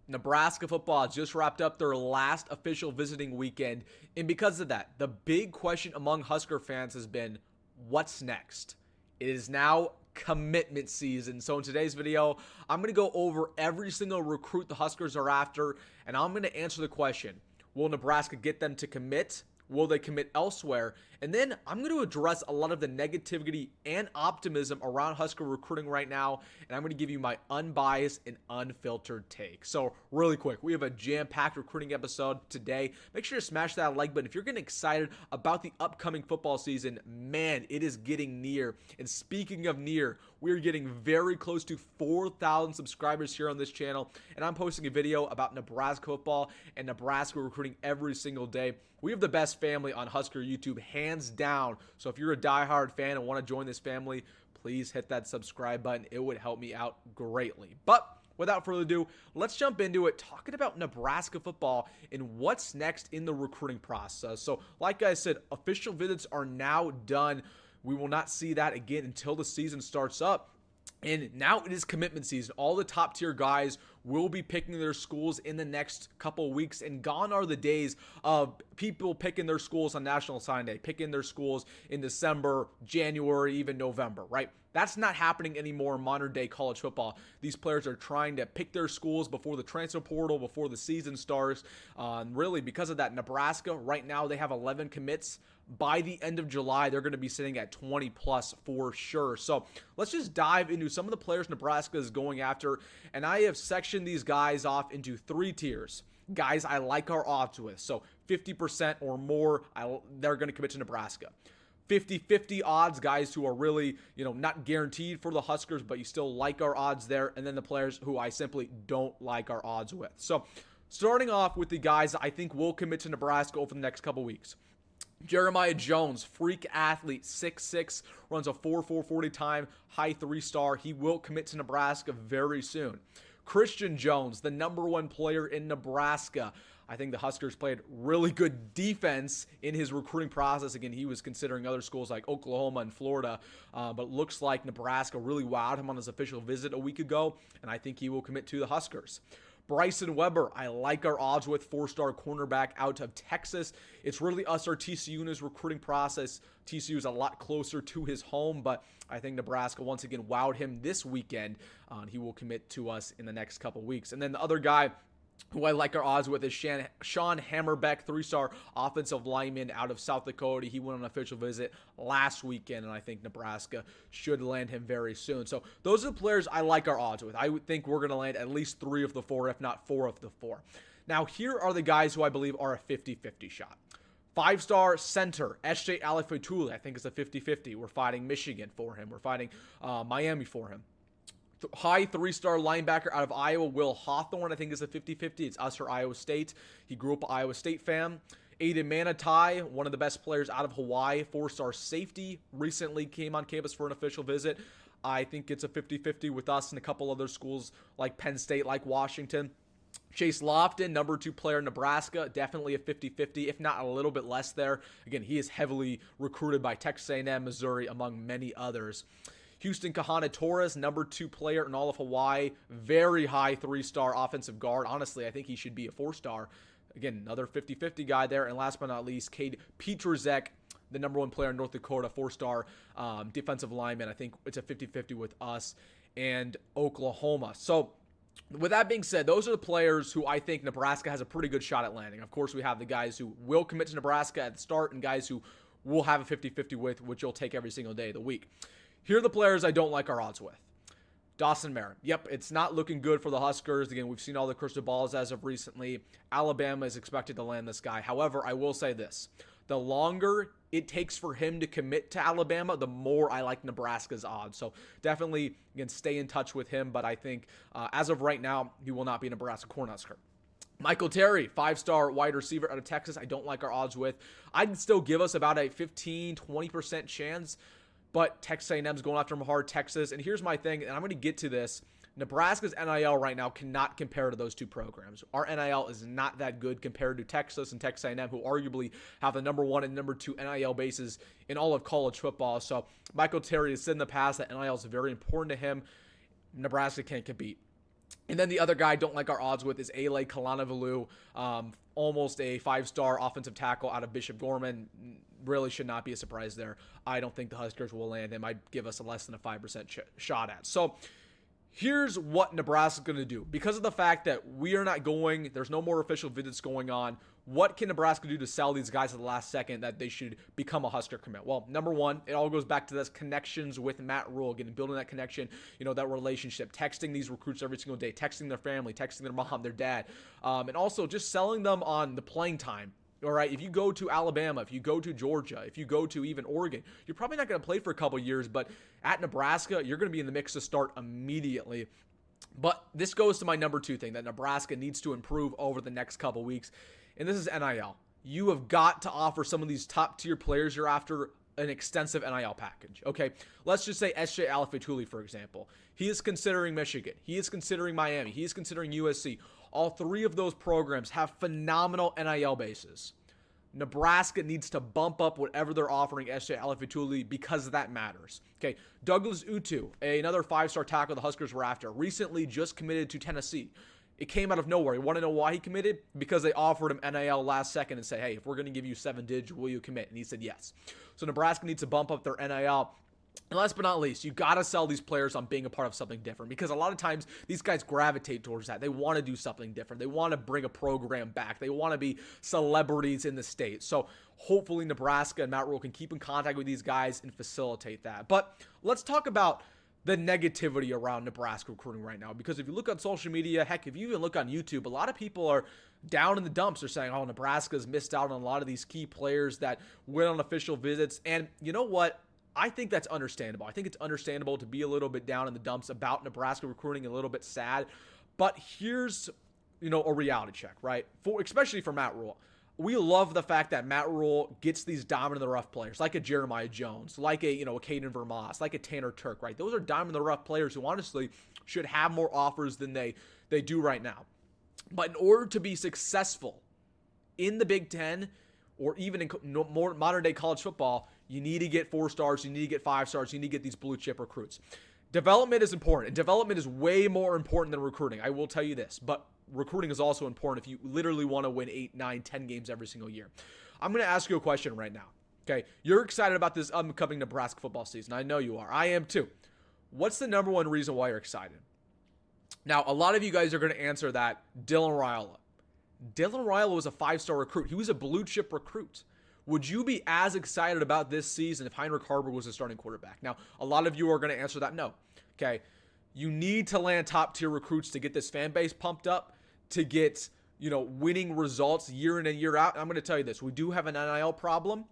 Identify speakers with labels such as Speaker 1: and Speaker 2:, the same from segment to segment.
Speaker 1: Nebraska football has just wrapped up their last official visiting weekend, and because of that, the big question among Husker fans has been, what's next? It is now commitment season. So in today's video, I'm going to go over every single recruit the Huskers are after, and I'm going to answer the question, will Nebraska get them to commit? Will they commit elsewhere? And then I'm going to address a lot of the negativity and optimism around Husker recruiting right now, and I'm going to give you my unbiased and unfiltered take. So really quick, we have a jam-packed recruiting episode today. Make sure to smash that like button. If you're getting excited about the upcoming football season, man, it is getting near. And speaking of near, we're getting very close to 4,000 subscribers here on this channel, and I'm posting a video about Nebraska football and Nebraska recruiting every single day. We have the best family on Husker YouTube, hands down. So if you're a diehard fan and want to join this family, please hit that subscribe button. It would help me out greatly. But without further ado, let's jump into it, talking about Nebraska football and what's next in the recruiting process. So like I said, official visits are now done. We will not see that again until the season starts up. And now it is commitment season. All the top tier guys will be picking their schools in the next couple of weeks, and gone are the days of people picking their schools on National Signing Day, picking their schools in December, January, even November, right? That's not happening anymore in modern day college football. These players are trying to pick their schools before the transfer portal, before the season starts. Really, because of that, Nebraska, right now, they have 11 commits. By the end of July, they're going to be sitting at 20 plus for sure. So let's just dive into some of the players Nebraska is going after. And I have sectioned these guys off into 3 tiers. Guys I like our odds with. So 50% or more, they're going to commit to Nebraska. 50-50 odds, guys who are really, not guaranteed for the Huskers, but you still like our odds there. And then the players who I simply don't like our odds with. So starting off with the guys I think will commit to Nebraska over the next couple weeks. Jeremiah Jones, freak athlete, 6'6", runs a 4.4 40 time, high 3-star. He will commit to Nebraska very soon. Christian Jones, the #1 player in Nebraska. I think the Huskers played really good defense in his recruiting process. Again, he was considering other schools like Oklahoma and Florida, but looks like Nebraska really wowed him on his official visit a week ago, and I think he will commit to the Huskers. Bryson Weber, I like our odds with, 4-star cornerback out of Texas. It's really us or TCU in his recruiting process. TCU is a lot closer to his home, but I think Nebraska once again wowed him this weekend. He will commit to us in the next couple weeks. And then the other guy who I like our odds with is Sean Hammerbeck, 3-star offensive lineman out of South Dakota. He went on an official visit last weekend, and I think Nebraska should land him very soon. So those are the players I like our odds with. I would think we're going to land at least 3 of the 4, if not 4 of the 4. Now, here are the guys who I believe are a 50-50 shot. 5-star center, S.J. Alifetule, I think is a 50-50. We're fighting Michigan for him. We're fighting Miami for him. High 3-star linebacker out of Iowa, Will Hawthorne, I think is a 50-50. It's us or Iowa State. He grew up an Iowa State fan. Aiden Manitai, one of the best players out of Hawaii, 4-star safety, recently came on campus for an official visit. I think it's a 50-50 with us and a couple other schools like Penn State, like Washington. Chase Lofton, #2 player in Nebraska, definitely a 50-50, if not a little bit less there. Again, he is heavily recruited by Texas A&M, Missouri, among many others. Houston Kahana Torres, #2 player in all of Hawaii, very high 3-star offensive guard. Honestly, I think he should be a 4-star. Again, another 50-50 guy there. And last but not least, Cade Pietrzak, the #1 player in North Dakota, 4-star defensive lineman. I think it's a 50-50 with us and Oklahoma. So with that being said, those are the players who I think Nebraska has a pretty good shot at landing. Of course, we have the guys who will commit to Nebraska at the start and guys who will have a 50-50 with, which you'll take every single day of the week. Here are the players I don't like our odds with. Dawson Merritt. Yep, it's not looking good for the Huskers. Again, we've seen all the crystal balls as of recently. Alabama is expected to land this guy. However, I will say this. The longer it takes for him to commit to Alabama, the more I like Nebraska's odds. So definitely, again, stay in touch with him. But I think as of right now, he will not be a Nebraska Cornhusker. Michael Terry, 5-star wide receiver out of Texas. I don't like our odds with. I'd still give us about a 15-20% chance. But Texas A&M's going after him hard, Texas. And here's my thing, and I'm going to get to this. Nebraska's NIL right now cannot compare to those two programs. Our NIL is not that good compared to Texas and Texas A&M, who arguably have the #1 and #2 NIL bases in all of college football. So Michael Terry has said in the past that NIL is very important to him. Nebraska can't compete. And then the other guy I don't like our odds with is Ale Kalanivalu, almost a 5-star offensive tackle out of Bishop Gorman. Really should not be a surprise there. I don't think the Huskers will land him. I'd give us a less than a 5% shot at. So here's what Nebraska's going to do. Because of the fact that we are not going, there's no more official visits going on, what can Nebraska do to sell these guys at the last second that they should become a Husker commit? Well, number one, it all goes back to those connections with Matt Rhule, again, building that connection, that relationship, texting these recruits every single day, texting their family, texting their mom, their dad, and also just selling them on the playing time. All right, if you go to Alabama, if you go to Georgia, if you go to even Oregon, you're probably not going to play for a couple years, but at Nebraska, you're going to be in the mix to start immediately. But this goes to my number 2 thing that Nebraska needs to improve over the next couple weeks, and this is NIL. You have got to offer some of these top-tier players you're after an extensive NIL package, okay? Let's just say S.J. Alafetuli, for example. He is considering Michigan. He is considering Miami. He is considering USC. All 3 of those programs have phenomenal NIL bases. Nebraska needs to bump up whatever they're offering S.J. Alafetuli because that matters. Okay, Douglas Utu, another 5-star tackle the Huskers were after, recently just committed to Tennessee. It came out of nowhere. You want to know why he committed? Because they offered him NIL last second and said, hey, if we're going to give you 7 digits, will you commit? And he said yes. So Nebraska needs to bump up their NIL. And last but not least, you got to sell these players on being a part of something different, because a lot of times these guys gravitate towards that. They want to do something different. They want to bring a program back. They want to be celebrities in the state. So hopefully Nebraska and Matt Rhule can keep in contact with these guys and facilitate that. But let's talk about the negativity around Nebraska recruiting right now, because if you look on social media, heck, if you even look on YouTube, a lot of people are down in the dumps. They're saying, oh, Nebraska's missed out on a lot of these key players that went on official visits. And you know what? I think that's understandable. I think it's understandable to be a little bit down in the dumps about Nebraska recruiting, a little bit sad. But here's, a reality check, right? Especially for Matt Rhule. We love the fact that Matt Rhule gets these diamond in the rough players, like a Jeremiah Jones, like a Caden Vermas, like a Tanner Turk, right? Those are diamond in the rough players who honestly should have more offers than they do right now. But in order to be successful in the Big Ten, or even in more modern day college football, you need to get 4 stars, you need to get 5 stars, you need to get these blue chip recruits. Development is important, and development is way more important than recruiting. I will tell you this, but recruiting is also important if you literally want to win 8, 9, 10 games every single year. I'm going to ask you a question right now. Okay, you're excited about this upcoming Nebraska football season. I know you are. I am too. What's the number one reason why you're excited? Now, a lot of you guys are going to answer that Dylan Raiola. Dylan Raiola was a 5-star recruit. He was a blue chip recruit. Would you be as excited about this season if Heinrich Haarberg was a starting quarterback? Now, a lot of you are going to answer that no. Okay, you need to land top-tier recruits to get this fan base pumped up, to get, winning results year in and year out. And I'm going to tell you this. We do have an NIL problem,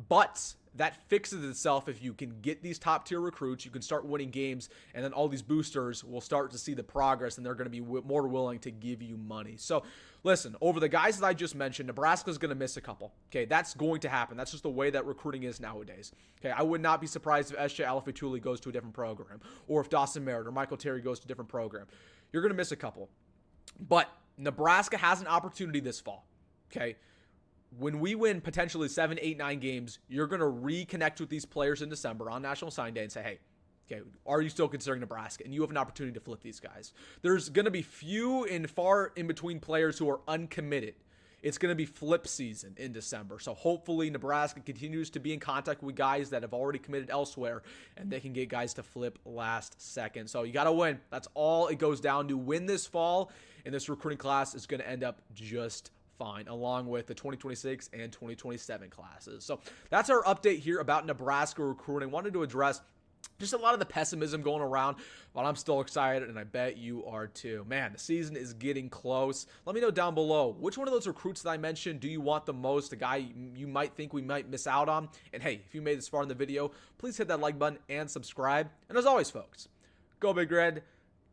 Speaker 1: but that fixes itself if you can get these top-tier recruits. You can start winning games, and then all these boosters will start to see the progress, and they're going to be more willing to give you money. So, listen, over the guys that I just mentioned, Nebraska's going to miss a couple. Okay, that's going to happen. That's just the way that recruiting is nowadays. Okay, I would not be surprised if S.J. Alafetuli goes to a different program, or if Dawson Merritt or Michael Terry goes to a different program. You're going to miss a couple. But Nebraska has an opportunity this fall. Okay, when we win potentially 7, 8, 9 games, you're going to reconnect with these players in December on National Sign Day and say, hey, okay, are you still considering Nebraska? And you have an opportunity to flip these guys. There's going to be few and far in between players who are uncommitted. It's going to be flip season in December. So hopefully Nebraska continues to be in contact with guys that have already committed elsewhere, and they can get guys to flip last second. So you got to win. That's all it goes down to. Win this fall, and this recruiting class is going to end up just fine, along with the 2026 and 2027 classes. So that's our update here about Nebraska recruiting. Wanted to address just a lot of the pessimism going around, but I'm still excited, and I bet you are too. Man, the season is getting close. Let me know down below, which one of those recruits that I mentioned do you want the most, a guy you might think we might miss out on? And hey, if you made this far in the video, please hit that like button and subscribe. And as always, folks, go Big Red,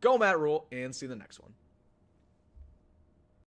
Speaker 1: go Matt Rhule, and see you in the next one.